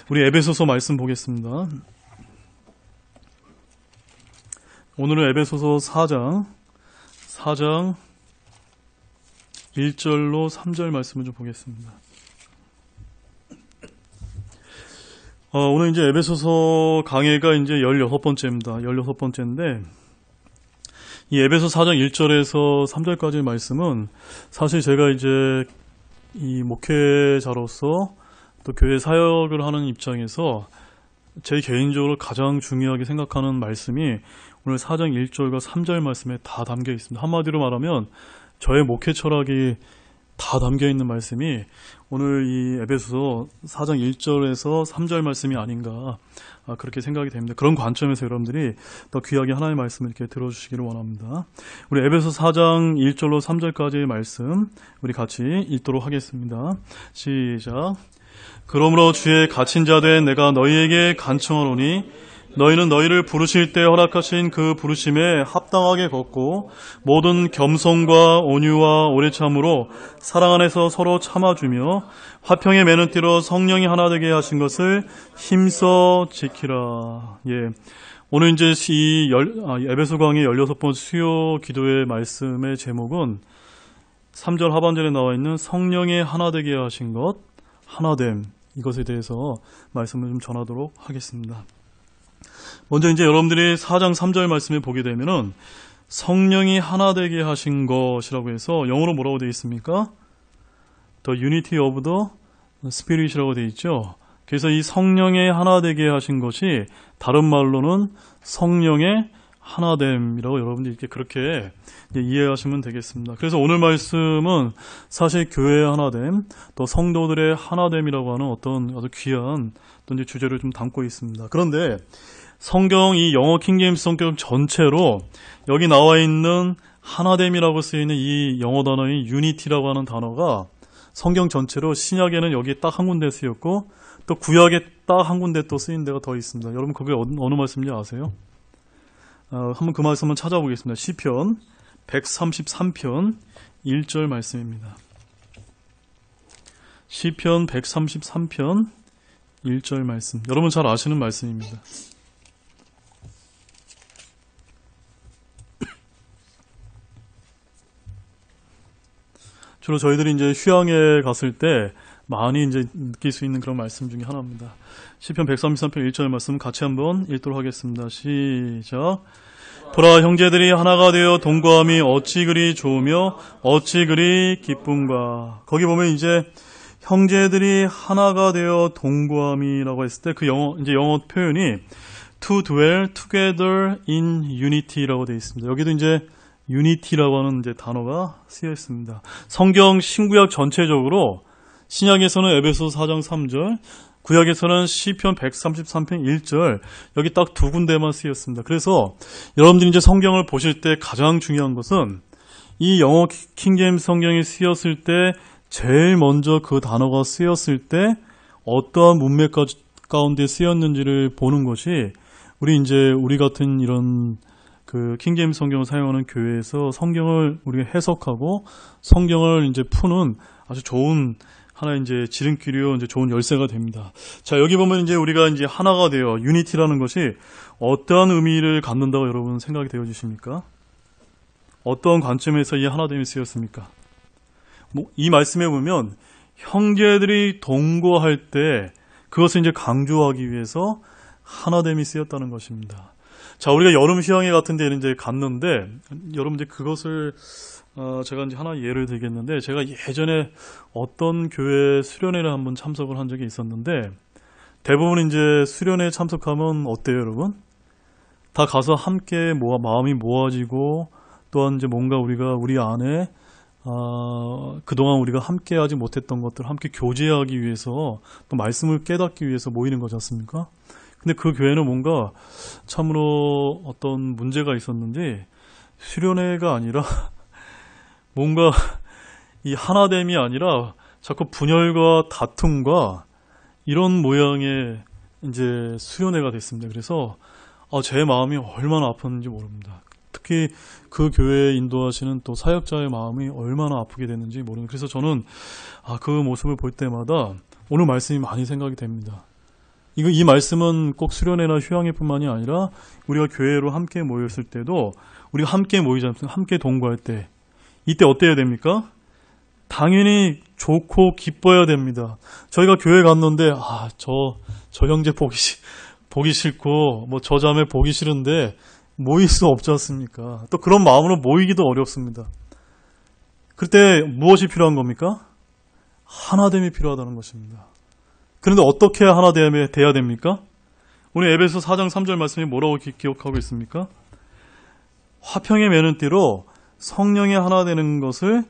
우리 에베소서 말씀 보겠습니다. 오늘은 에베소서 4장 1절로 3절 말씀을 좀 보겠습니다. 오늘 이제 에베소서 강해가 이제 16번째입니다. 16번째인데, 이 에베소 4장 1절에서 3절까지의 말씀은 사실 제가 이제 이 목회자로서 또 교회 사역을 하는 입장에서 제 개인적으로 가장 중요하게 생각하는 말씀이 오늘 4장 1절과 3절 말씀에 다 담겨 있습니다. 한마디로 말하면 저의 목회 철학이 다 담겨 있는 말씀이 오늘 이 에베소서 4장 1절에서 3절 말씀이 아닌가 그렇게 생각이 됩니다. 그런 관점에서 여러분들이 더 귀하게 하나님의 말씀을 이렇게 들어주시기를 원합니다. 우리 에베소 4장 1절로 3절까지의 말씀 우리 같이 읽도록 하겠습니다. 시작. 그러므로 주의 갇힌 자 된 내가 너희에게 간청하노니 너희는 너희를 부르실 때 허락하신 그 부르심에 합당하게 걷고 모든 겸손과 온유와 오래 참으로 사랑 안에서 서로 참아주며 화평의 매는 띠로 성령이 하나 되게 하신 것을 힘써 지키라. 예. 오늘 이제 이 에베소 강의 16번 수요 기도의 말씀의 제목은 3절 하반절에 나와 있는 성령의 하나 되게 하신 것, 하나됨, 이것에 대해서 말씀을 좀 전하도록 하겠습니다. 먼저 이제 여러분들이 4장 3절 말씀을 보게 되면은 성령이 하나 되게 하신 것이라고 해서 영어로 뭐라고 되어 있습니까? The unity of the spirit이라고 되어 있죠. 그래서 이 성령의 하나 되게 하신 것이 다른 말로는 성령의 하나됨이라고 여러분들이 이렇게 그렇게 이해하시면 되겠습니다. 그래서 오늘 말씀은 사실 교회의 하나됨, 또 성도들의 하나됨이라고 하는 어떤 아주 귀한 또 이제 주제를 좀 담고 있습니다. 그런데 성경 이 영어 킹제임스 성경 전체로 여기 나와 있는 하나됨이라고 쓰이는 이 영어 단어인 유니티라고 하는 단어가 성경 전체로 신약에는 여기 딱 한 군데 쓰였고 또 구약에 딱 한 군데 또 쓰인 데가 더 있습니다. 여러분 그게 어느 말씀인지 아세요? 한번 그 말씀 한번 찾아보겠습니다. 시편 133편 1절 말씀입니다. 시편 133편 1절 말씀. 여러분 잘 아시는 말씀입니다. 주로 저희들이 이제 휴양에 갔을 때 많이 이제 느낄 수 있는 그런 말씀 중에 하나입니다. 시편 133편 1절 말씀 같이 한번 읽도록 하겠습니다. 시작. 보라 형제들이 하나가 되어 동거함이 어찌 그리 좋으며 어찌 그리 기쁨과. 거기 보면 이제 형제들이 하나가 되어 동거함이라고 했을 때 그 영어 표현이 to dwell together in unity라고 되어 있습니다. 여기도 이제 unity라고 하는 이제 단어가 쓰여 있습니다. 성경 신구약 전체적으로 신약에서는 에베소 4장 3절, 구약에서는 시편 133편 1절, 여기 딱 두 군데만 쓰였습니다. 그래서 여러분들이 이제 성경을 보실 때 가장 중요한 것은 이 영어 킹제임스 성경이 쓰였을 때 제일 먼저 그 단어가 쓰였을 때 어떠한 문맥 가운데 쓰였는지를 보는 것이 우리 같은 이런 그 킹제임스 성경을 사용하는 교회에서 성경을 우리가 해석하고 성경을 이제 푸는 아주 좋은 하나의 이제 지름길이요, 이제 좋은 열쇠가 됩니다. 자, 여기 보면 이제 우리가 이제 하나가 되어 유니티라는 것이 어떠한 의미를 갖는다고 여러분 생각이 되어지십니까? 어떠한 관점에서 이 하나됨이 쓰였습니까? 이 말씀에 보면 형제들이 동거할 때 그것을 이제 강조하기 위해서 하나됨이 쓰였다는 것입니다. 자, 우리가 여름 휴양회 같은 데는 이제 갔는데 여러분 이제 그것을 제가 이제 하나 예를 들겠는데 제가 예전에 어떤 교회 수련회를 한번 참석을 한 적이 있었는데 대부분 이제 수련회에 참석하면 어때요, 여러분? 다 가서 함께 마음이 모아지고 또한 이제 뭔가 우리가 우리 안에 그동안 우리가 함께 하지 못했던 것들 함께 교제하기 위해서 또 말씀을 깨닫기 위해서 모이는 거지 않습니까? 근데 그 교회는 뭔가 참으로 어떤 문제가 있었는데 수련회가 아니라 뭔가 이 하나됨이 아니라 자꾸 분열과 다툼과 이런 모양의 이제 수련회가 됐습니다. 그래서 제 마음이 얼마나 아팠는지 모릅니다. 특히 그 교회에 인도하시는 또 사역자의 마음이 얼마나 아프게 됐는지 모릅니다. 그래서 저는 그 모습을 볼 때마다 오늘 말씀이 많이 생각이 됩니다. 이 말씀은 꼭 수련회나 휴양회뿐만이 아니라 우리가 교회로 함께 모였을 때도 우리가 함께 모이지 않습니까? 함께 동거할 때 이때 어때야 됩니까? 당연히 좋고 기뻐야 됩니다. 저희가 교회 갔는데 저 형제 보기 싫고 저 자매 보기 싫은데 모일 수 없지 않습니까? 또 그런 마음으로 모이기도 어렵습니다. 그때 무엇이 필요한 겁니까? 하나됨이 필요하다는 것입니다. 그런데 어떻게 하나됨에 돼야 됩니까? 오늘 에베소 4장 3절 말씀이 뭐라고 기억하고 있습니까? 화평의 매는 띠로 성령이 하나 되는 것을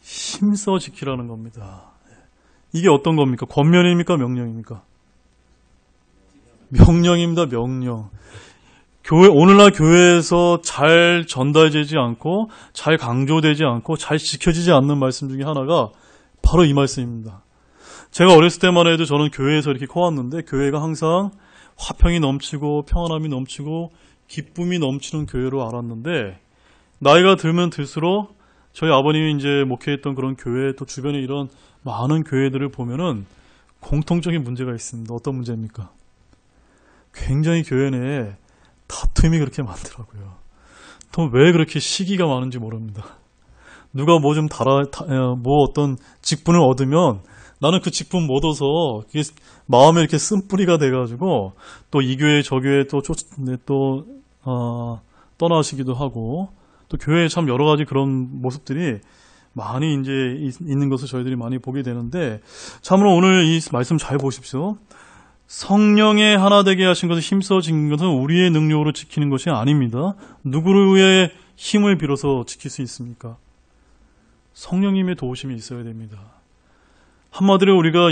힘써 지키라는 겁니다. 이게 어떤 겁니까? 권면입니까? 명령입니까? 명령입니다. 명령. 오늘날 교회에서 잘 전달되지 않고 잘 강조되지 않고 잘 지켜지지 않는 말씀 중에 하나가 바로 이 말씀입니다. 제가 어렸을 때만 해도 저는 교회에서 이렇게 커왔는데 교회가 항상 화평이 넘치고 평안함이 넘치고 기쁨이 넘치는 교회로 알았는데 나이가 들면 들수록 저희 아버님이 이제 목회했던 그런 교회 또 주변에 이런 많은 교회들을 보면은 공통적인 문제가 있습니다. 어떤 문제입니까? 굉장히 교회 내에 다툼이 그렇게 많더라고요. 또 왜 그렇게 시기가 많은지 모릅니다. 누가 어떤 직분을 얻으면 나는 그 직분 못 얻어서 그게 마음에 이렇게 쓴뿌리가 돼가지고 또 이 교회 저 교회 떠나시기도 하고 또 교회에 참 여러 가지 그런 모습들이 많이 이제 있는 것을 저희들이 많이 보게 되는데 참으로 오늘 이 말씀 잘 보십시오. 성령의 하나 되게 하신 것을 힘써진 것은 우리의 능력으로 지키는 것이 아닙니다. 누구의 힘을 빌어서 지킬 수 있습니까? 성령님의 도우심이 있어야 됩니다. 한마디로 우리가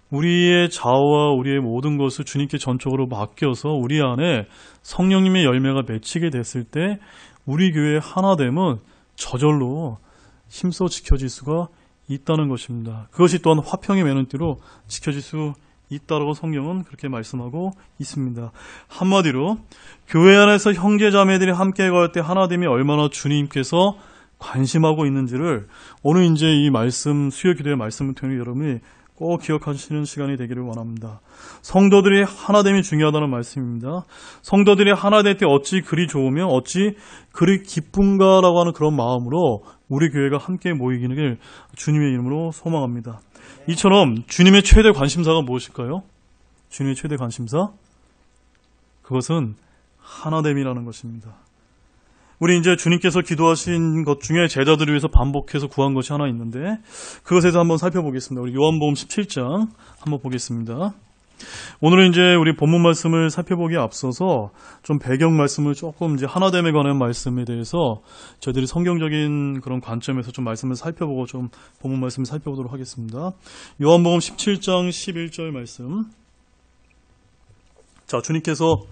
우리의 자아와 우리의 모든 것을 주님께 전적으로 맡겨서 우리 안에 성령님의 열매가 맺히게 됐을 때 우리 교회의 하나됨은 저절로 힘써 지켜질 수가 있다는 것입니다. 그것이 또한 화평의 매는 띠로 지켜질 수 있다라고 성경은 그렇게 말씀하고 있습니다. 한마디로 교회 안에서 형제 자매들이 함께 갈 때 하나됨이 얼마나 주님께서 관심하고 있는지를 오늘 이제 이 말씀 수요 기도의 말씀을 통해 여러분이 꼭 기억하시는 시간이 되기를 원합니다. 성도들이 하나됨이 중요하다는 말씀입니다. 성도들이 하나 될 때 어찌 그리 좋으며 어찌 그리 기쁜가라고 하는 그런 마음으로 우리 교회가 함께 모이기를 주님의 이름으로 소망합니다. 이처럼 주님의 최대 관심사가 무엇일까요? 주님의 최대 관심사? 그것은 하나됨이라는 것입니다. 우리 이제 주님께서 기도하신 것 중에 제자들을 위해서 반복해서 구한 것이 하나 있는데 그것에 대해서 한번 살펴보겠습니다. 우리 요한복음 17장 한번 보겠습니다. 오늘은 이제 우리 본문 말씀을 살펴보기에 앞서서 좀 배경 말씀을 조금 이제 하나됨에 관한 말씀에 대해서 저희들이 성경적인 그런 관점에서 좀 말씀을 살펴보고 좀 본문 말씀을 살펴보도록 하겠습니다. 요한복음 17장 11절 말씀. 자, 주님께서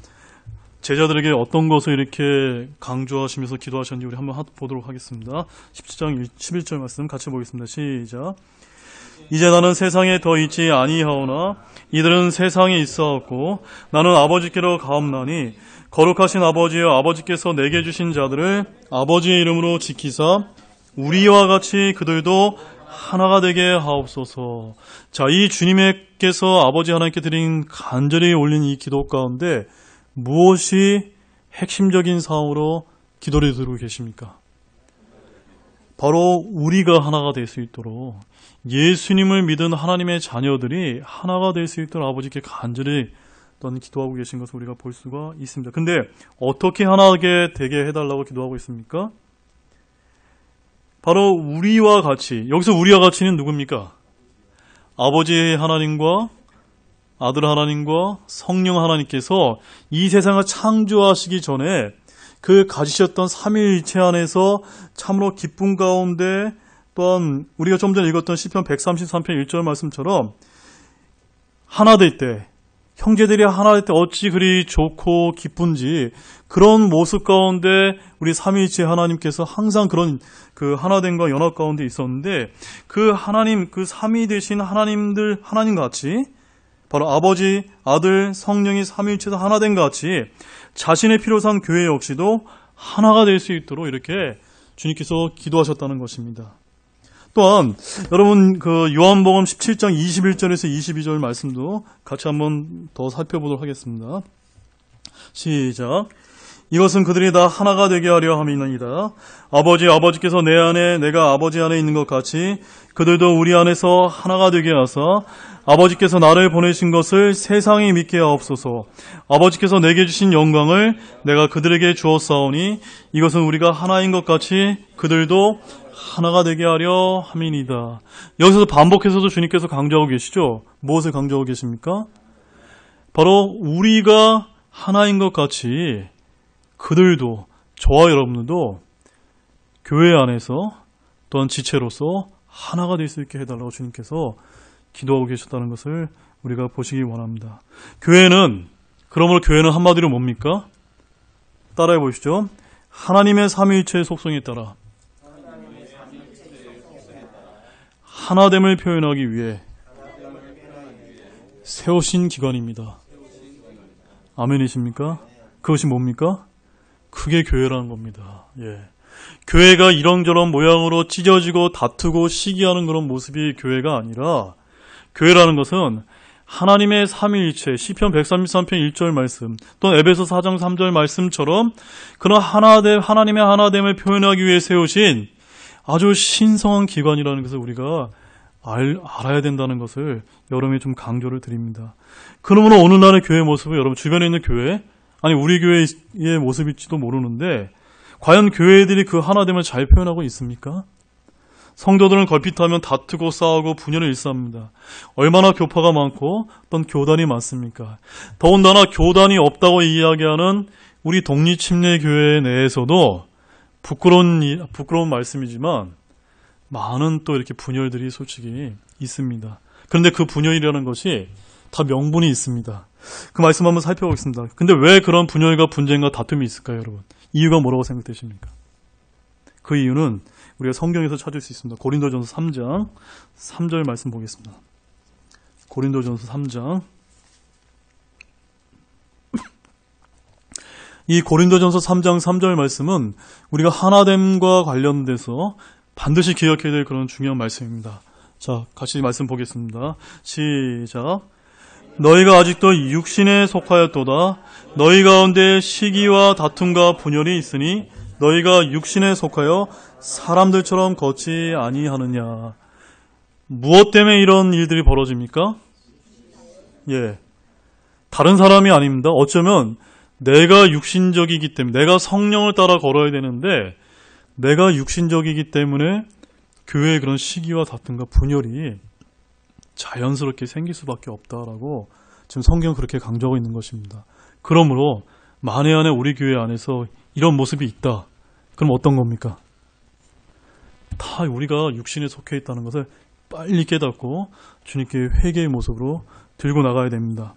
제자들에게 어떤 것을 이렇게 강조하시면서 기도하셨는지 우리 한번 보도록 하겠습니다. 17장 11절 말씀 같이 보겠습니다. 시작. 이제 나는 세상에 더 있지 아니하오나 이들은 세상에 있사옵고 나는 아버지께로 가옵나니 거룩하신 아버지여 아버지께서 내게 주신 자들을 아버지의 이름으로 지키사 우리와 같이 그들도 하나가 되게 하옵소서. 자, 이 주님께서 아버지 하나님께 드린 간절히 올린 이 기도 가운데 무엇이 핵심적인 사항으로 기도를 드리고 계십니까? 바로 우리가 하나가 될 수 있도록 예수님을 믿은 하나님의 자녀들이 하나가 될 수 있도록 아버지께 간절히 기도하고 계신 것을 우리가 볼 수가 있습니다. 근데 어떻게 하나게 되게 해달라고 기도하고 있습니까? 바로 우리와 같이, 여기서 우리와 같이는 누굽니까? 아버지 하나님과 아들 하나님과 성령 하나님께서 이 세상을 창조하시기 전에 그 가지셨던 삼위일체 안에서 참으로 기쁨 가운데 또한 우리가 좀 전에 읽었던 시편 133편 1절 말씀처럼 하나 될 때, 형제들이 하나 될 때 어찌 그리 좋고 기쁜지 그런 모습 가운데 우리 삼위일체 하나님께서 항상 그런 그 하나됨과 연합 가운데 있었는데 그 하나님, 그 삼위 되신 하나님 같이 바로 아버지, 아들, 성령이 삼위일체에서 하나된 것 같이 자신의 필요상 교회 역시도 하나가 될 수 있도록 이렇게 주님께서 기도하셨다는 것입니다. 또한 여러분 그 요한복음 17장 21절에서 22절 말씀도 같이 한번 더 살펴보도록 하겠습니다. 시작. 이것은 그들이 다 하나가 되게 하려 함이니이다. 아버지께서 내 안에 내가 아버지 안에 있는 것 같이 그들도 우리 안에서 하나가 되게 하사 아버지께서 나를 보내신 것을 세상이 믿게 하옵소서. 아버지께서 내게 주신 영광을 내가 그들에게 주었사오니 이것은 우리가 하나인 것 같이 그들도 하나가 되게 하려 함이니이다. 여기서 반복해서도 주님께서 강조하고 계시죠. 무엇을 강조하고 계십니까? 바로 우리가 하나인 것 같이 그들도, 저와 여러분들도 교회 안에서 또한 지체로서 하나가 될 수 있게 해달라고 주님께서 기도하고 계셨다는 것을 우리가 보시기 원합니다. 교회는 한마디로 뭡니까? 따라해 보시죠. 하나님의 삼위일체의 속성에 따라 하나됨을 표현하기 위해 세우신 기관입니다. 아멘이십니까? 그것이 뭡니까? 그게 교회라는 겁니다. 예. 교회가 이런저런 모양으로 찢어지고 다투고 시기하는 그런 모습이 교회가 아니라 교회라는 것은 하나님의 삼위일체, 시편 133편 1절 말씀, 또는 에베소 4장 3절 말씀처럼 그런 하나님의 하나됨을 표현하기 위해 세우신 아주 신성한 기관이라는 것을 우리가 알아야 된다는 것을 여러분이 좀 강조를 드립니다. 그러므로 오늘날의 교회 모습은 여러분 주변에 있는 교회, 아니 우리 교회의 모습일지도 모르는데 과연 교회들이 그 하나됨을 잘 표현하고 있습니까? 성도들은 걸핏하면 다투고 싸우고 분열을 일삼습니다. 얼마나 교파가 많고 어떤 교단이 많습니까? 더군다나 교단이 없다고 이야기하는 우리 독립침례교회 내에서도 부끄러운 말씀이지만 많은 또 이렇게 분열들이 솔직히 있습니다. 그런데 그 분열이라는 것이 다 명분이 있습니다. 그 말씀 한번 살펴보겠습니다. 근데 왜 그런 분열과 분쟁과 다툼이 있을까요, 여러분? 이유가 뭐라고 생각되십니까? 그 이유는 우리가 성경에서 찾을 수 있습니다. 고린도전서 3장 3절 말씀 보겠습니다. 고린도전서 3장. 이 고린도전서 3장 3절 말씀은 우리가 하나됨과 관련돼서 반드시 기억해야 될 그런 중요한 말씀입니다. 자, 같이 말씀 보겠습니다. 시작. 너희가 아직도 육신에 속하였도다. 너희 가운데 시기와 다툼과 분열이 있으니 너희가 육신에 속하여 사람들처럼 걷지 아니하느냐. 무엇 때문에 이런 일들이 벌어집니까? 예, 다른 사람이 아닙니다. 어쩌면 내가 육신적이기 때문에, 내가 성령을 따라 걸어야 되는데 내가 육신적이기 때문에 교회에 그런 시기와 다툼과 분열이 자연스럽게 생길 수밖에 없다라고 지금 성경은 그렇게 강조하고 있는 것입니다. 그러므로 만에 안에 우리 교회 안에서 이런 모습이 있다. 그럼 어떤 겁니까? 다 우리가 육신에 속해 있다는 것을 빨리 깨닫고 주님께 회개의 모습으로 들고 나가야 됩니다.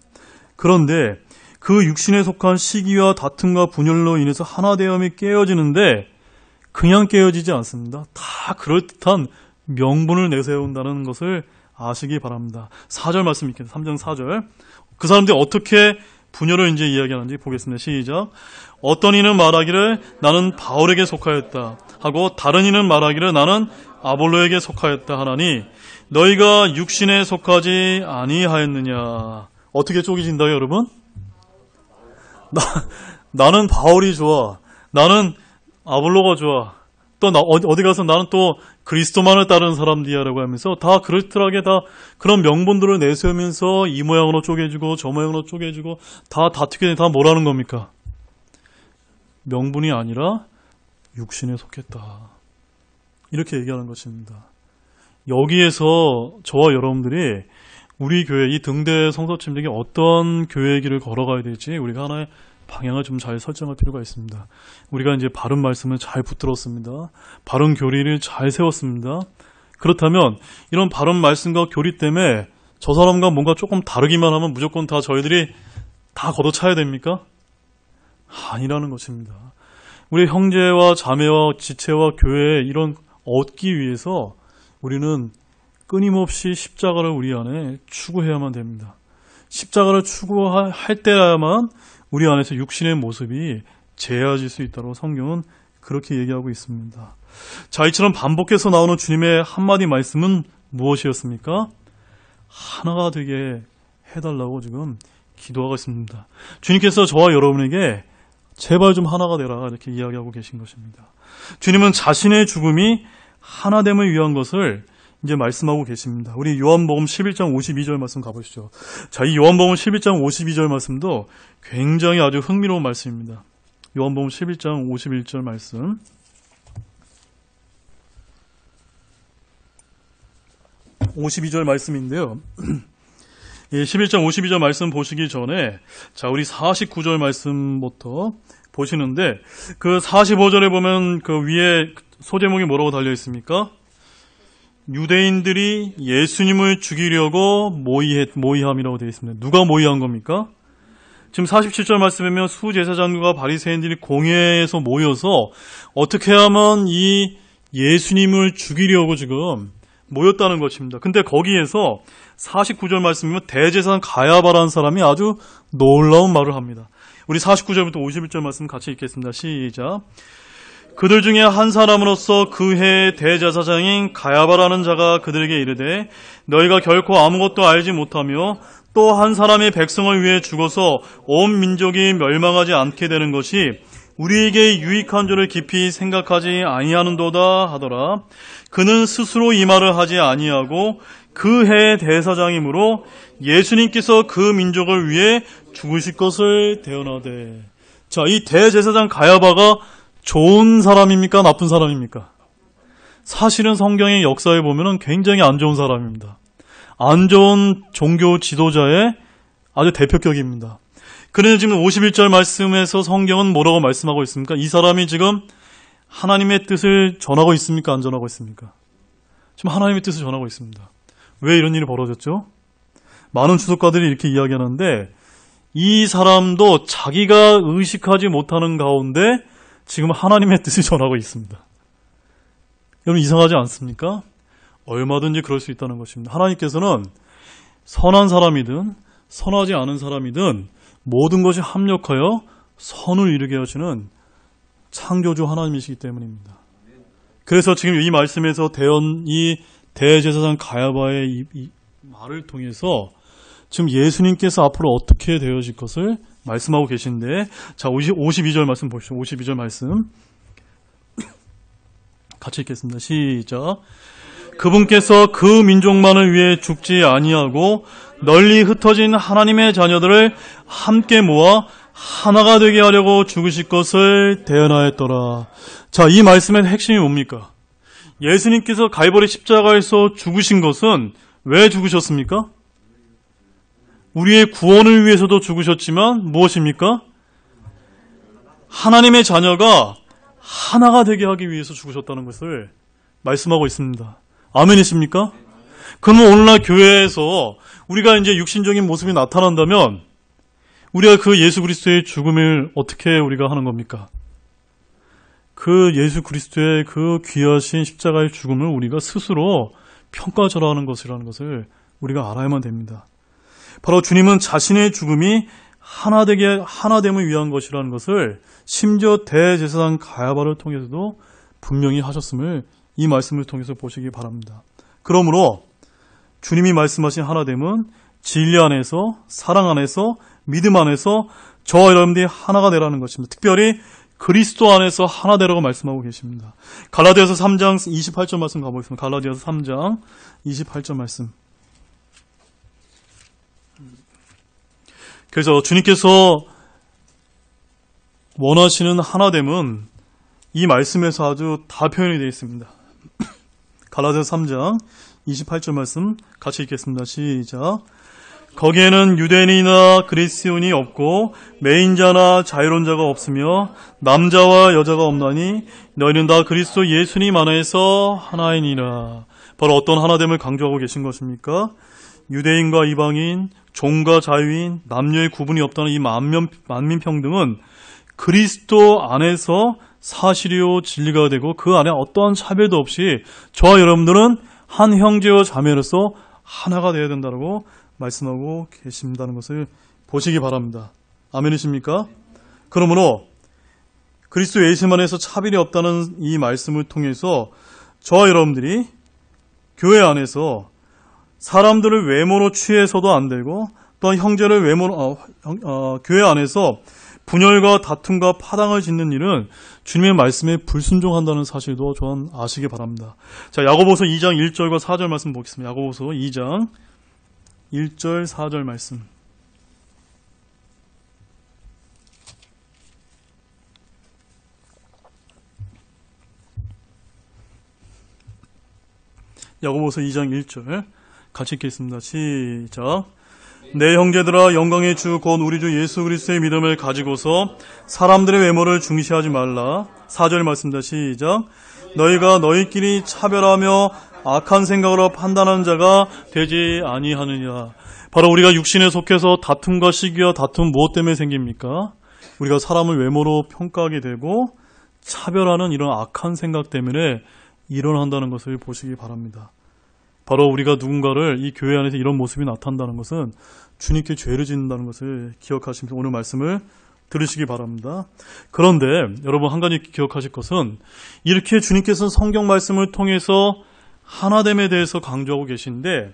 그런데 그 육신에 속한 시기와 다툼과 분열로 인해서 하나됨이 깨어지는데 그냥 깨어지지 않습니다. 다 그럴듯한 명분을 내세운다는 것을 아시기 바랍니다. 4절 말씀 있겠습니다. 3장 4절. 그 사람들이 어떻게 분열을 이제 이야기하는지 보겠습니다. 시작. 어떤 이는 말하기를 나는 바울에게 속하였다 하고 다른 이는 말하기를 나는 아볼로에게 속하였다 하나니 너희가 육신에 속하지 아니하였느냐. 어떻게 쪼개진다요, 여러분? 나는 바울이 좋아. 나는 아볼로가 좋아. 또 어디 가서 나는 또 그리스도만을 따르는 사람들이야라고 하면서 다 그럴듯하게 다 그런 명분들을 내세우면서 이 모양으로 쪼개지고 저 모양으로 쪼개지고 다 다투게 다 뭐라는 겁니까? 명분이 아니라 육신에 속했다. 이렇게 얘기하는 것입니다. 여기에서 저와 여러분들이 우리 교회 이 등대 성서팀들에게 어떤 교회의 길을 걸어가야 될지 우리가 하나의 방향을 좀 잘 설정할 필요가 있습니다. 우리가 이제 바른 말씀을 잘 붙들었습니다. 바른 교리를 잘 세웠습니다. 그렇다면 이런 바른 말씀과 교리 때문에 저 사람과 뭔가 조금 다르기만 하면 무조건 다 저희들이 다 걷어차야 됩니까? 아니라는 것입니다. 우리 형제와 자매와 지체와 교회에 이런 얻기 위해서 우리는 끊임없이 십자가를 우리 안에 추구해야만 됩니다. 십자가를 추구할 때야만 우리 안에서 육신의 모습이 재해질 수 있다고 성경은 그렇게 얘기하고 있습니다. 자, 이처럼 반복해서 나오는 주님의 한마디 말씀은 무엇이었습니까? 하나가 되게 해달라고 지금 기도하고 있습니다. 주님께서 저와 여러분에게 제발 좀 하나가 되라 이렇게 이야기하고 계신 것입니다. 주님은 자신의 죽음이 하나됨을 위한 것을 이제 말씀하고 계십니다. 우리 요한복음 11장 52절 말씀 가보시죠. 자, 이 요한복음 11장 52절 말씀도 굉장히 아주 흥미로운 말씀입니다. 요한복음 11장 51절 말씀. 52절 말씀인데요. 11장 52절 말씀 보시기 전에 자, 우리 49절 말씀부터 보시는데 그 45절에 보면 그 위에 소제목이 뭐라고 달려 있습니까? 유대인들이 예수님을 죽이려고 모의함이라고 되어 있습니다. 누가 모의한 겁니까? 지금 47절 말씀이면 수제사장과 바리새인들이 공회에서 모여서 어떻게 하면 이 예수님을 죽이려고 지금 모였다는 것입니다. 근데 거기에서 49절 말씀이면 대제사장 가야바라는 사람이 아주 놀라운 말을 합니다. 우리 49절부터 51절 말씀 같이 읽겠습니다. 시작. 그들 중에 한 사람으로서 그 해의 대제사장인 가야바라는 자가 그들에게 이르되 너희가 결코 아무것도 알지 못하며 또 한 사람의 백성을 위해 죽어서 온 민족이 멸망하지 않게 되는 것이 우리에게 유익한 줄을 깊이 생각하지 아니하는도다 하더라. 그는 스스로 이 말을 하지 아니하고 그 해의 대사장이므로 예수님께서 그 민족을 위해 죽으실 것을 대언하되. 자, 이 대제사장 가야바가 좋은 사람입니까? 나쁜 사람입니까? 사실은 성경의 역사에 보면 굉장히 안 좋은 사람입니다. 안 좋은 종교 지도자의 아주 대표격입니다. 그런데 지금 51절 말씀에서 성경은 뭐라고 말씀하고 있습니까? 이 사람이 지금 하나님의 뜻을 전하고 있습니까? 안 전하고 있습니까? 지금 하나님의 뜻을 전하고 있습니다. 왜 이런 일이 벌어졌죠? 많은 주석가들이 이렇게 이야기하는데 이 사람도 자기가 의식하지 못하는 가운데 지금 하나님의 뜻을 전하고 있습니다. 여러분 이상하지 않습니까? 얼마든지 그럴 수 있다는 것입니다. 하나님께서는 선한 사람이든 선하지 않은 사람이든 모든 것이 합력하여 선을 이루게 하시는 창조주 하나님이시기 때문입니다. 그래서 지금 이 말씀에서 이 대제사장 가야바의 이 말을 통해서 지금 예수님께서 앞으로 어떻게 되어질 것을 말씀하고 계신데, 자, 52절 말씀 보시죠. 52절 말씀. 같이 읽겠습니다. 시작. 그분께서 그 민족만을 위해 죽지 아니하고 널리 흩어진 하나님의 자녀들을 함께 모아 하나가 되게 하려고 죽으실 것을 대언하였더라. 자, 이 말씀의 핵심이 뭡니까? 예수님께서 갈보리 십자가에서 죽으신 것은 왜 죽으셨습니까? 우리의 구원을 위해서도 죽으셨지만 무엇입니까? 하나님의 자녀가 하나가 되게 하기 위해서 죽으셨다는 것을 말씀하고 있습니다. 아멘이십니까? 그러면 오늘날 교회에서 우리가 이제 육신적인 모습이 나타난다면 우리가 그 예수 그리스도의 죽음을 어떻게 우리가 하는 겁니까? 그 예수 그리스도의 그 귀하신 십자가의 죽음을 우리가 스스로 평가절하하는 것이라는 것을 우리가 알아야만 됩니다. 바로 주님은 자신의 죽음이 하나됨을 위한 것이라는 것을 심지어 대제사장 가야바를 통해서도 분명히 하셨음을 이 말씀을 통해서 보시기 바랍니다. 그러므로 주님이 말씀하신 하나됨은 진리 안에서, 사랑 안에서, 믿음 안에서 저와 여러분들이 하나가 되라는 것입니다. 특별히 그리스도 안에서 하나 되라고 말씀하고 계십니다. 갈라디아서 3장 28절 말씀 가보겠습니다. 갈라디아서 3장 28절 말씀. 그래서 주님께서 원하시는 하나됨은 이 말씀에서 아주 다 표현이 되어 있습니다. 갈라디아서 3장 28절 말씀 같이 읽겠습니다. 시작. 거기에는 유대인이나 그리스도인이 없고 매인자나 자유론자가 없으며 남자와 여자가 없나니 너희는 다 그리스도 예수님 안에서 하나이니라. 바로 어떤 하나됨을 강조하고 계신 것입니까? 유대인과 이방인, 종과 자유인, 남녀의 구분이 없다는 이 만민평등은 그리스도 안에서 사실이요 진리가 되고 그 안에 어떠한 차별도 없이 저와 여러분들은 한 형제와 자매로서 하나가 되어야 된다고 말씀하고 계신다는 것을 보시기 바랍니다. 아멘이십니까? 그러므로 그리스도 예수 안에서 차별이 없다는 이 말씀을 통해서 저와 여러분들이 교회 안에서 사람들을 외모로 취해서도 안 되고 또한 형제를 외모로 교회 안에서 분열과 다툼과 파당을 짓는 일은 주님의 말씀에 불순종한다는 사실도 저는 아시기 바랍니다. 자, 야고보서 2장 1절과 4절 말씀 보겠습니다. 야고보서 2장 1절 4절 말씀. 야고보서 2장 1절 같이 읽겠습니다. 시작. 내 형제들아, 영광의 주 곧 우리 주 예수 그리스도의 믿음을 가지고서 사람들의 외모를 중시하지 말라. 4절 말씀입니다. 시작. 너희가 너희끼리 차별하며 악한 생각으로 판단하는 자가 되지 아니하느냐. 바로 우리가 육신에 속해서 다툼과 시기와 다툼 무엇 때문에 생깁니까? 우리가 사람을 외모로 평가하게 되고 차별하는 이런 악한 생각 때문에 일어난다는 것을 보시기 바랍니다. 바로 우리가 누군가를 이 교회 안에서 이런 모습이 나타난다는 것은 주님께 죄를 짓는다는 것을 기억하시면서 오늘 말씀을 들으시기 바랍니다. 그런데 여러분 한 가지 기억하실 것은 이렇게 주님께서 성경 말씀을 통해서 하나됨에 대해서 강조하고 계신데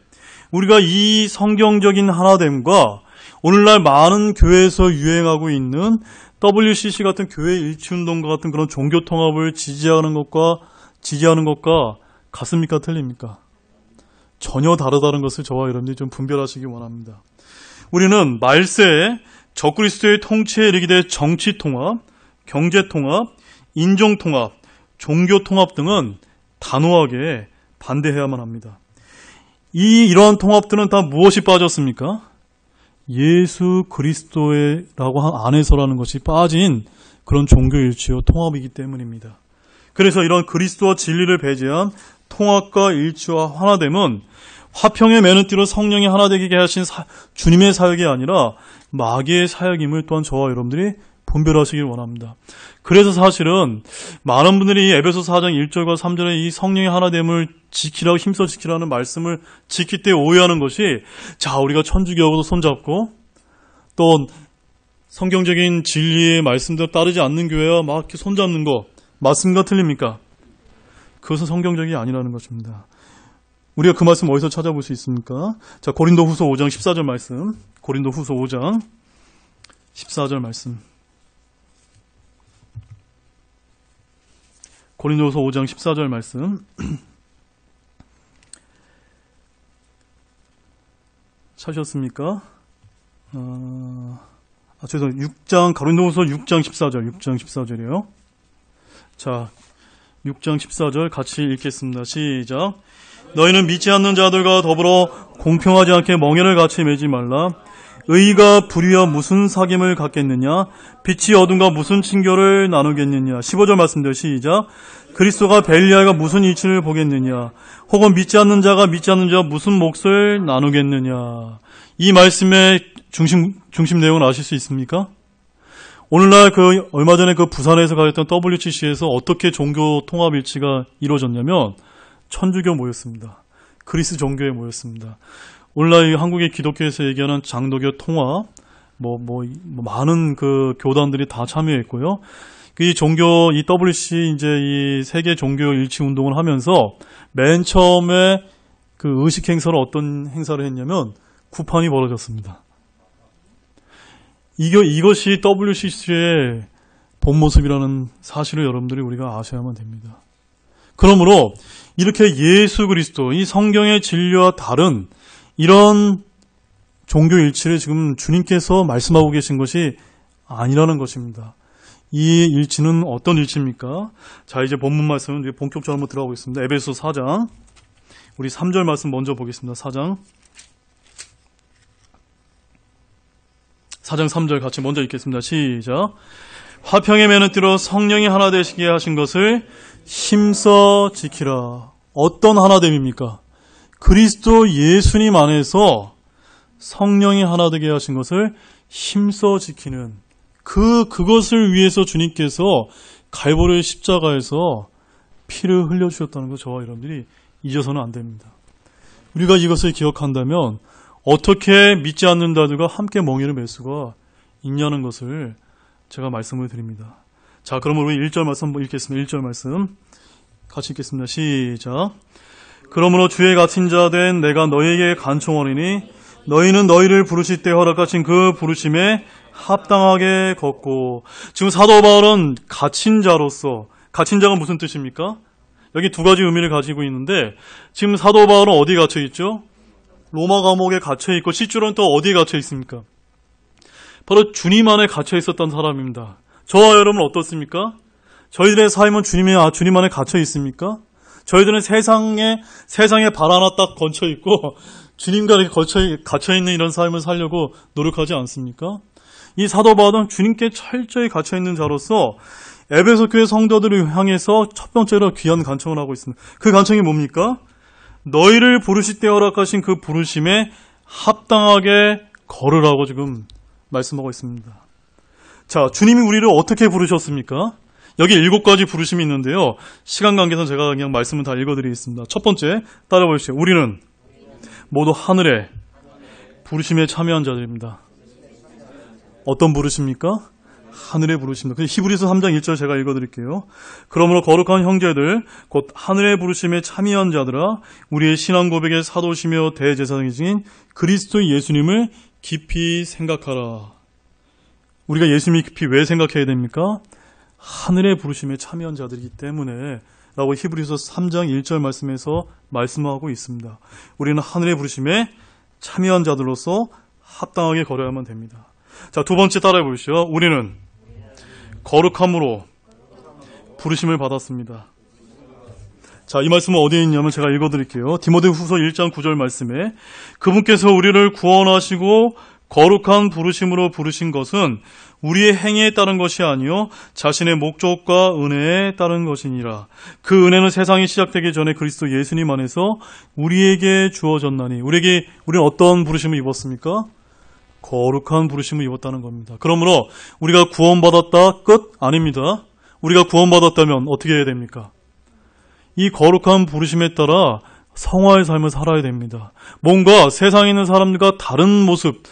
우리가 이 성경적인 하나됨과 오늘날 많은 교회에서 유행하고 있는 WCC 같은 교회 일치운동과 같은 그런 종교통합을 지지하는 것과 같습니까? 틀립니까? 전혀 다르다는 것을 저와 여러분들이 좀 분별하시기 원합니다. 우리는 말세에 적그리스도의 통치에 이르게 정치통합, 경제통합, 인종통합, 종교통합 등은 단호하게 반대해야만 합니다. 이러한 통합들은 다 무엇이 빠졌습니까? 예수 그리스도라고 안에서라는 것이 빠진 그런 종교일치와 통합이기 때문입니다. 그래서 이런 그리스도와 진리를 배제한 통합과 일치와 하나됨은 화평의 매는띠로 성령이 하나 되게 하신 주님의 사역이 아니라 마귀의 사역임을 또한 저와 여러분들이 분별하시길 원합니다. 그래서 사실은 많은 분들이 에베소 4장 1절과 3절에 이 성령의 하나됨을 지키라고 힘써 지키라는 말씀을 지킬 때 오해하는 것이 자 우리가 천주교하고도 손잡고 또 성경적인 진리의 말씀대로 따르지 않는 교회와 막 이렇게 손잡는 거 맞습니까? 틀립니까? 그것은 성경적이 아니라는 것입니다. 우리가 그 말씀 어디서 찾아볼 수 있습니까? 자, 고린도후서 5장 14절 말씀. 고린도후서 5장 14절 말씀. 고린도후서 5장 14절 말씀. 찾으셨습니까? 죄송해요. 고린도후서 6장 14절. 6장 14절이에요. 자, 6장 14절 같이 읽겠습니다. 시작. 너희는 믿지 않는 자들과 더불어 공평하지 않게 멍에를 같이 매지 말라. 의가 불의와 무슨 사귐을 갖겠느냐? 빛이 어둠과 무슨 친교를 나누겠느냐? 15절 말씀대로 시작. 그리스도가 벨리알과 무슨 이치를 보겠느냐? 혹은 믿지 않는 자가 믿지 않는 자와 무슨 몫을 나누겠느냐? 이 말씀의 중심 내용을 아실 수 있습니까? 오늘날 얼마 전에 부산에서 가졌던 WCC에서 어떻게 종교 통합 일치가 이루어졌냐면 천주교 모였습니다. 그리스 종교에 모였습니다. 오늘날 한국의 기독교에서 얘기하는 장로교 통합, 많은 교단들이 다 참여했고요. 이 WCC 이 세계 종교 일치 운동을 하면서 맨 처음에 의식 행사를 어떤 행사를 했냐면 구판이 벌어졌습니다. 이것이 WCC의 본 모습이라는 사실을 여러분들이 우리가 아셔야만 됩니다. 그러므로 이렇게 예수 그리스도, 이 성경의 진리와 다른 이런 종교 일치를 지금 주님께서 말씀하고 계신 것이 아니라는 것입니다. 이 일치는 어떤 일치입니까? 자, 이제 본문 말씀은 이제 본격적으로 한번 들어가보겠습니다. 에베소 4장. 우리 3절 말씀 먼저 보겠습니다. 4장 3절 같이 먼저 읽겠습니다. 시작. 화평의 매는띠로 성령이 하나 되시게 하신 것을 힘써 지키라. 어떤 하나됨입니까? 그리스도 예수님 안에서 성령이 하나 되게 하신 것을 힘써 지키는 그것을 위해서 주님께서 갈보리 십자가에서 피를 흘려주셨다는 것 저와 여러분들이 잊어서는 안 됩니다. 우리가 이것을 기억한다면 어떻게 믿지 않는 자들과 함께 멍에를 맬 수가 있냐는 것을 제가 말씀을 드립니다. 자, 그러면 우리 1절 말씀 한번 읽겠습니다. 1절 말씀 같이 읽겠습니다. 시작. 그러므로 주의 갇힌 자 된 내가 너희에게 간청하리니 너희는 너희를 부르실 때 허락하신 그 부르심에 합당하게 걷고. 지금 사도 바울은 갇힌 자로서, 갇힌 자가 무슨 뜻입니까? 여기 두 가지 의미를 가지고 있는데, 지금 사도 바울은 어디에 갇혀 있죠? 로마 감옥에 갇혀 있고, 실제로는 또 어디에 갇혀 있습니까? 바로 주님 안에 갇혀 있었던 사람입니다. 저와 여러분은 어떻습니까? 저희들의 삶은 주님 안에 갇혀 있습니까? 저희들은 세상에 발 하나 딱 걸쳐 있고 주님과 이렇게 갇혀 있는 이런 삶을 살려고 노력하지 않습니까? 이 사도 바울은 주님께 철저히 갇혀 있는 자로서 에베소 교회 성도들을 향해서 첫 번째로 귀한 간청을 하고 있습니다. 그 간청이 뭡니까? 너희를 부르실 때 허락하신 그 부르심에 합당하게 걸으라고 지금 말씀하고 있습니다. 자, 주님이 우리를 어떻게 부르셨습니까? 여기 7가지 부르심이 있는데요. 시간 관계상 제가 그냥 말씀을 다 읽어드리겠습니다. 첫 번째, 따라 보십시오. 우리는 모두 하늘의 부르심에 참여한 자들입니다. 어떤 부르십니까? 하늘의 부르심입니다. 히브리서 3장 1절 제가 읽어드릴게요. 그러므로 거룩한 형제들, 곧 하늘의 부르심에 참여한 자들아, 우리의 신앙 고백의 사도시며 대제사장이신 그리스도 예수님을 깊이 생각하라. 우리가 예수님이 깊이 왜 생각해야 됩니까? 하늘의 부르심에 참여한 자들이기 때문에 라고 히브리서 3장 1절 말씀에서 말씀하고 있습니다. 우리는 하늘의 부르심에 참여한 자들로서 합당하게 걸어야만 됩니다. 자, 두 번째 따라해 보시죠. 우리는 거룩함으로 부르심을 받았습니다. 자, 이 말씀은 어디에 있냐면 제가 읽어드릴게요. 디모데후서 1장 9절 말씀에 그분께서 우리를 구원하시고 거룩한 부르심으로 부르신 것은 우리의 행위에 따른 것이 아니요 자신의 목적과 은혜에 따른 것이니라. 그 은혜는 세상이 시작되기 전에 그리스도 예수님 안에서 우리에게 주어졌나니. 우리는 어떤 부르심을 입었습니까? 거룩한 부르심을 입었다는 겁니다. 그러므로 우리가 구원받았다 끝? 아닙니다. 우리가 구원받았다면 어떻게 해야 됩니까? 이 거룩한 부르심에 따라 성화의 삶을 살아야 됩니다. 뭔가 세상에 있는 사람들과 다른 모습,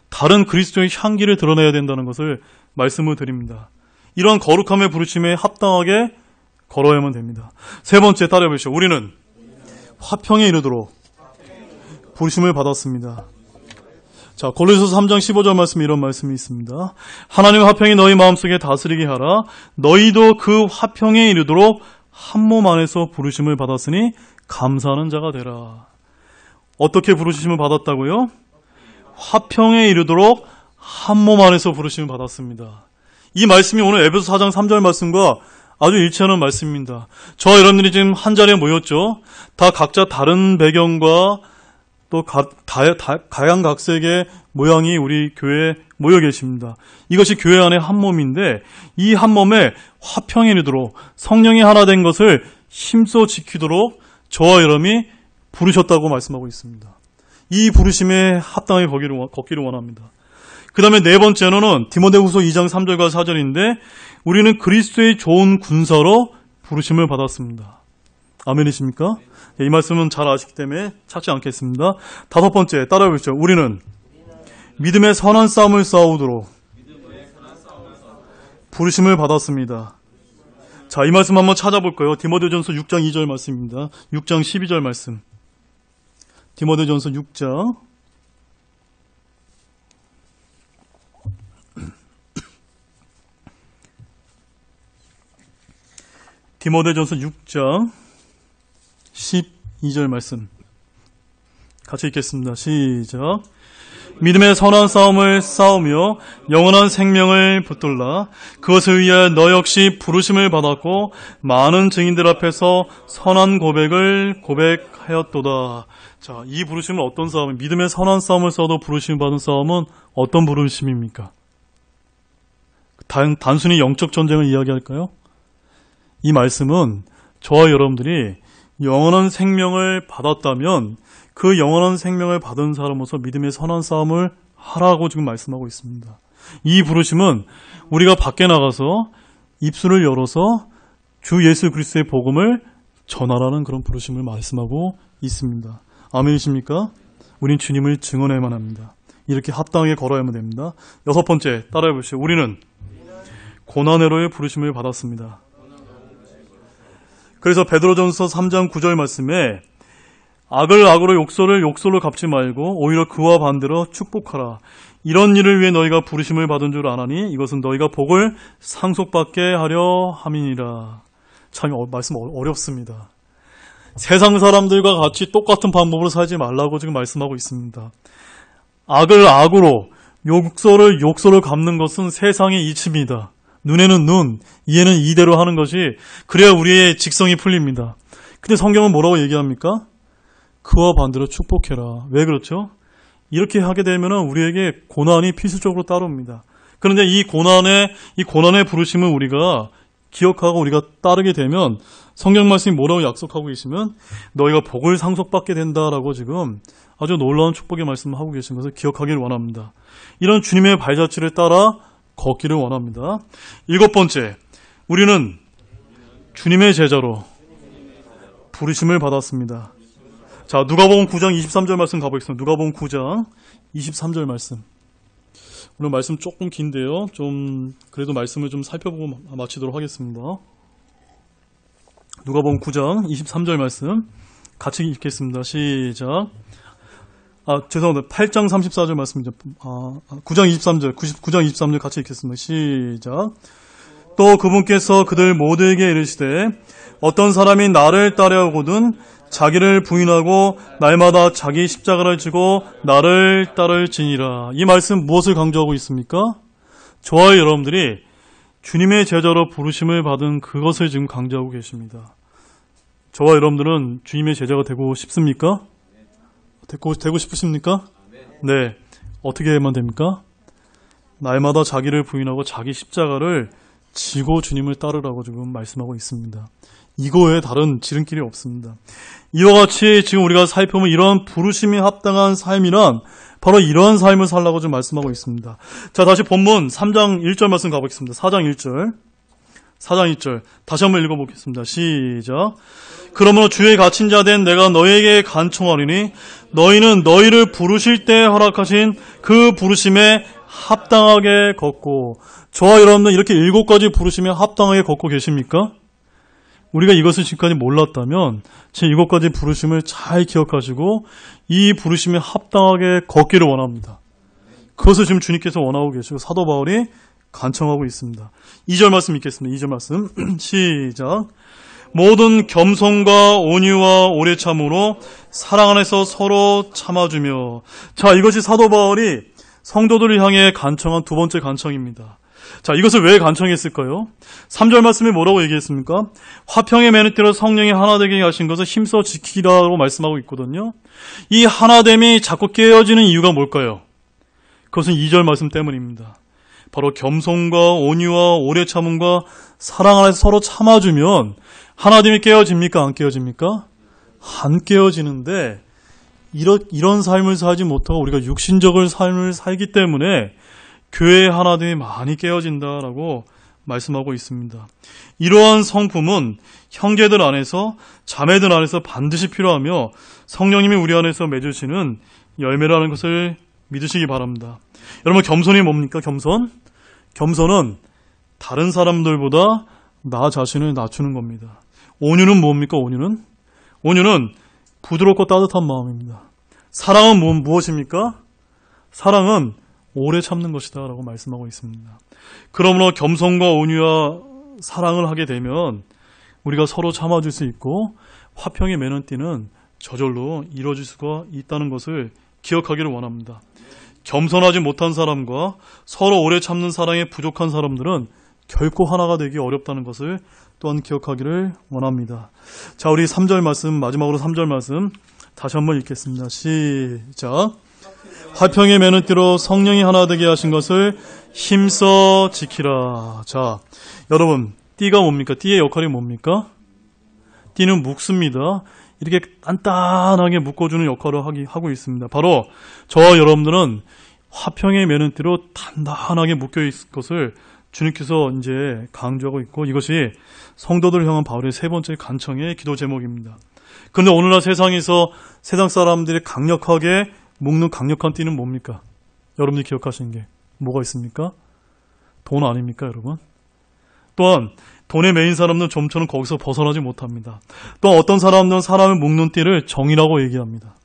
다른 그리스도의 향기를 드러내야 된다는 것을 말씀을 드립니다. 이러한 거룩함의 부르심에 합당하게 걸어야만 됩니다. 세 번째 따라해 보시죠. 우리는 화평에 이르도록 부르심을 받았습니다. 자, 골로새서 3장 15절 말씀에 이런 말씀이 있습니다. 하나님의 화평이 너희 마음속에 다스리게 하라. 너희도 그 화평에 이르도록 한 몸 안에서 부르심을 받았으니 감사하는 자가 되라. 어떻게 부르심을 받았다고요? 화평에 이르도록 한 몸 안에서 부르심을 받았습니다. 이 말씀이 오늘 에베소 4장 3절 말씀과 아주 일치하는 말씀입니다. 저와 여러분들이 지금 한 자리에 모였죠. 다 각자 다른 배경과 또 가양각색의 모양이 우리 교회에 모여 계십니다. 이것이 교회 안의 한 몸인데 이 한 몸에 화평에 이르도록 성령이 하나 된 것을 힘써 지키도록 저와 여러분이 부르셨다고 말씀하고 있습니다. 이 부르심에 합당하게 걷기를 원합니다. 그 다음에 네 번째로는 디모데후서 2장 3절과 4절인데 우리는 그리스도의 좋은 군사로 부르심을 받았습니다. 아멘이십니까? 이 말씀은 잘 아시기 때문에 찾지 않겠습니다. 다섯 번째 따라해 보시죠. 우리는 믿음의 선한 싸움을 싸우도록 부르심을 받았습니다. 자, 이 말씀 한번 찾아볼까요? 디모데전서 6장 2절 말씀입니다. 6장 12절 말씀. 디모데전서 6장 디모데전서 6장 12절 말씀 같이 읽겠습니다. 시작. 믿음의 선한 싸움을 싸우며 영원한 생명을 붙들라. 그것을 위하여 너 역시 부르심을 받았고 많은 증인들 앞에서 선한 고백을 고백하였도다. 자, 이 부르심은 어떤 싸움? 믿음의 선한 싸움을 싸워도 부르심을 받은 싸움은 어떤 부르심입니까? 단순히 영적 전쟁을 이야기할까요? 이 말씀은 저와 여러분들이 영원한 생명을 받았다면 그 영원한 생명을 받은 사람으로서 믿음의 선한 싸움을 하라고 지금 말씀하고 있습니다. 이 부르심은 우리가 밖에 나가서 입술을 열어서 주 예수 그리스도의 복음을 전하라는 그런 부르심을 말씀하고 있습니다. 아멘이십니까? 우린 주님을 증언해야만 합니다. 이렇게 합당하게 걸어야만 됩니다. 여섯 번째 따라해 보시죠. 우리는 고난회로의 부르심을 받았습니다. 그래서 베드로전서 3장 9절 말씀에 악을 악으로 욕설을 욕설로 갚지 말고 오히려 그와 반대로 축복하라. 이런 일을 위해 너희가 부르심을 받은 줄 아나니 이것은 너희가 복을 상속받게 하려 함이니라. 참 말씀 어렵습니다. 세상 사람들과 같이 똑같은 방법으로 살지 말라고 지금 말씀하고 있습니다. 악을 악으로 욕설을 욕설로 갚는 것은 세상의 이치입니다. 눈에는 눈, 이에는 이대로 하는 것이 그래야 우리의 직성이 풀립니다. 근데 성경은 뭐라고 얘기합니까? 그와 반대로 축복해라. 왜 그렇죠? 이렇게 하게 되면 우리에게 고난이 필수적으로 따릅니다. 그런데 이 고난의 부르심을 우리가 기억하고 우리가 따르게 되면 성경 말씀이 뭐라고 약속하고 계시면 너희가 복을 상속받게 된다라고 지금 아주 놀라운 축복의 말씀을 하고 계신 것을 기억하기를 원합니다. 이런 주님의 발자취를 따라 걷기를 원합니다. 7번째, 우리는 주님의 제자로 부르심을 받았습니다. 자, 누가복음 9장 23절 말씀 가보겠습니다. 누가복음 9장 23절 말씀. 오늘 말씀 조금 긴데요. 좀 그래도 말씀을 좀 살펴보고 마치도록 하겠습니다. 누가복음 9장 23절 말씀 같이 읽겠습니다. 시작. 죄송합니다. 8장 34절 말씀이죠. 9장 23절 같이 읽겠습니다. 시작. 또 그분께서 그들 모두에게 이르시되 어떤 사람이 나를 따르려거든 자기를 부인하고 날마다 자기 십자가를 지고 나를 따를지니라. 이 말씀 무엇을 강조하고 있습니까? 저와 여러분들이 주님의 제자로 부르심을 받은 그것을 지금 강조하고 계십니다. 저와 여러분들은 주님의 제자가 되고 싶습니까? 되고 싶으십니까? 네. 어떻게 하면 됩니까? 날마다 자기를 부인하고 자기 십자가를 지고 주님을 따르라고 지금 말씀하고 있습니다. 이거에 다른 지름길이 없습니다. 이와 같이 지금 우리가 살펴보면 이런 부르심이 합당한 삶이란 바로 이러한 삶을 살라고 좀 말씀하고 있습니다. 자, 다시 본문 3장 1절 말씀 가보겠습니다. 4장 1절 다시 한번 읽어보겠습니다. 시작. 그러므로 주의 갇힌 자 된 내가 너희에게 간청하리니 너희는 너희를 부르실 때 허락하신 그 부르심에 합당하게 걷고. 저와 여러분은 이렇게 7가지 부르심에 합당하게 걷고 계십니까? 우리가 이것을 지금까지 몰랐다면 제 7가지 부르심을 잘 기억하시고 이 부르심에 합당하게 걷기를 원합니다. 그것을 지금 주님께서 원하고 계시고 사도 바울이 간청하고 있습니다. 2절 말씀 읽겠습니다. 2절 말씀 시작. 모든 겸손과 온유와 오래 참으로 사랑 안에서 서로 참아주며. 자, 이것이 사도 바울이 성도들을 향해 간청한 두 번째 간청입니다. 자, 이것을 왜 간청했을까요? 3절 말씀에 뭐라고 얘기했습니까? 화평의 매너대로 성령이 하나 되게 하신 것을 힘써 지키라고 말씀하고 있거든요. 이 하나됨이 자꾸 깨어지는 이유가 뭘까요? 그것은 2절 말씀 때문입니다. 바로 겸손과 온유와 오래 참음과 사랑 안에서 서로 참아주면 하나됨이 깨어집니까? 안 깨어집니까? 안 깨어지는데 이런 삶을 살지 못하고 우리가 육신적인 삶을 살기 때문에 교회의 하나됨이 많이 깨어진다라고 말씀하고 있습니다. 이러한 성품은 형제들 안에서 자매들 안에서 반드시 필요하며 성령님이 우리 안에서 맺으시는 열매라는 것을 믿으시기 바랍니다. 여러분, 겸손이 뭡니까? 겸손은 다른 사람들보다 나 자신을 낮추는 겁니다. 온유는 뭡니까? 온유는 부드럽고 따뜻한 마음입니다. 사랑은 무엇입니까? 사랑은 오래 참는 것이다 라고 말씀하고 있습니다. 그러므로 겸손과 온유와 사랑을 하게 되면 우리가 서로 참아줄 수 있고 화평의 매너띠는 저절로 이루어질 수가 있다는 것을 기억하기를 원합니다. 겸손하지 못한 사람과 서로 오래 참는 사랑에 부족한 사람들은 결코 하나가 되기 어렵다는 것을 또한 기억하기를 원합니다. 자, 우리 3절 말씀, 마지막으로 3절 말씀 다시 한번 읽겠습니다. 시작. 화평의 매너띠로 성령이 하나 되게 하신 것을 힘써 지키라. 자, 여러분, 띠가 뭡니까? 띠의 역할이 뭡니까? 띠는 묶습니다. 이렇게 단단하게 묶어주는 역할을 하고 있습니다. 바로 저와 여러분들은 화평의 매너띠로 단단하게 묶여 있을 것을 주님께서 이제 강조하고 있고, 이것이 성도들을 향한 바울의 세 번째 간청의 기도 제목입니다. 그런데 오늘날 세상에서 세상 사람들이 강력하게 묶는 강력한 띠는 뭡니까? 여러분들이 기억하시는 게 뭐가 있습니까? 돈 아닙니까, 여러분? 또한 돈에 매인 사람은 좀처럼 거기서 벗어나지 못합니다. 또 어떤 사람은 사람을 묶는 띠를 정의라고 얘기합니다.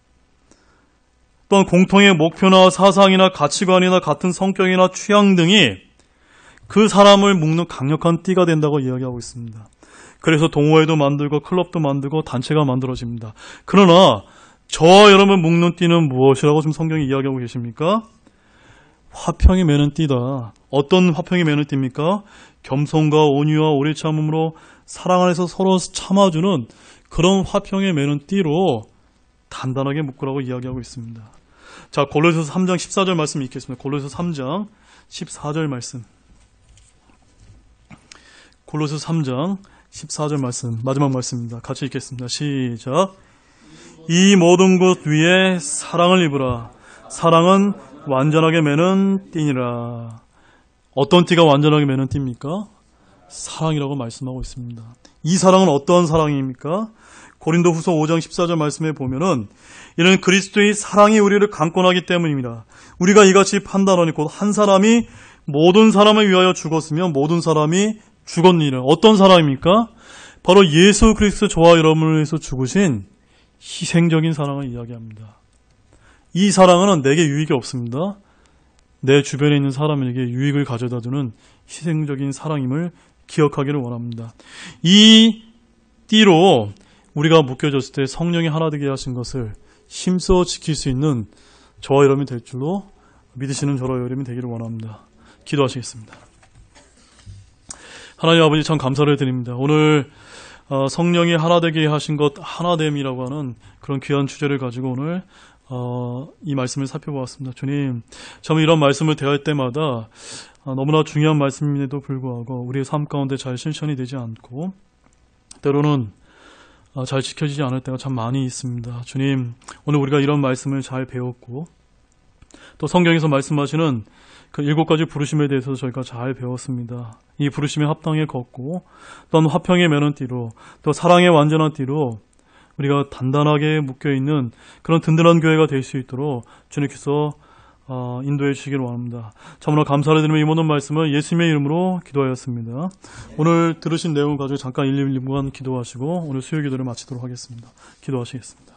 또한 공통의 목표나 사상이나 가치관이나 같은 성격이나 취향 등이 그 사람을 묶는 강력한 띠가 된다고 이야기하고 있습니다. 그래서 동호회도 만들고 클럽도 만들고 단체가 만들어집니다. 그러나 저와 여러분을 묶는 띠는 무엇이라고 지금 성경이 이야기하고 계십니까? 화평이 매는 띠다. 어떤 화평이 매는 띠입니까? 겸손과 온유와 오래 참음으로 사랑 안에서 서로 참아주는 그런 화평이 매는 띠로 단단하게 묶으라고 이야기하고 있습니다. 자, 골로새서 3장 14절 말씀 읽겠습니다. 골로새서 3장 14절 말씀. 골로새서 3장 14절 말씀, 마지막 말씀입니다. 같이 읽겠습니다. 시작. 이 모든 것 위에 사랑을 입으라. 사랑은 완전하게 매는 띠니라. 어떤 띠가 완전하게 매는 띠입니까? 사랑이라고 말씀하고 있습니다. 이 사랑은 어떠한 사랑입니까? 고린도후서 5장 14절 말씀에 보면은 이는 그리스도의 사랑이 우리를 강권하기 때문입니다. 우리가 이같이 판단하니 곧 한 사람이 모든 사람을 위하여 죽었으면 모든 사람이 죽었느니라. 어떤 사랑입니까? 바로 예수 그리스도 저와 여러분을 위해서 죽으신 희생적인 사랑을 이야기합니다. 이 사랑은 내게 유익이 없습니다. 내 주변에 있는 사람에게 유익을 가져다 주는 희생적인 사랑임을 기억하기를 원합니다. 이 띠로 우리가 묶여졌을 때 성령이 하나 되게 하신 것을 힘써 지킬 수 있는 저와 여러분이 될 줄로 믿으시는 저와 여러분이 되기를 원합니다. 기도하시겠습니다. 하나님 아버지 참 감사를 드립니다. 오늘 성령이 하나 되게 하신 것 하나됨이라고 하는 그런 귀한 주제를 가지고 오늘 이 말씀을 살펴보았습니다. 주님, 참 이런 말씀을 대할 때마다 너무나 중요한 말씀임에도 불구하고 우리의 삶 가운데 잘 실천이 되지 않고 때로는 잘 지켜지지 않을 때가 참 많이 있습니다. 주님, 오늘 우리가 이런 말씀을 잘 배웠고 또 성경에서 말씀하시는 그 7가지 부르심에 대해서 저희가 잘 배웠습니다. 이 부르심에 합당해 걷고 또한 화평의 매는 띠로 또 사랑의 완전한 띠로 우리가 단단하게 묶여있는 그런 든든한 교회가 될 수 있도록 주님께서 인도해 주시기를 원합니다. 참으로 감사를 드리며 이 모든 말씀을 예수님의 이름으로 기도하였습니다. 오늘 들으신 내용을 가지고 잠깐 1, 2분간 기도하시고 오늘 수요 기도를 마치도록 하겠습니다. 기도하시겠습니다.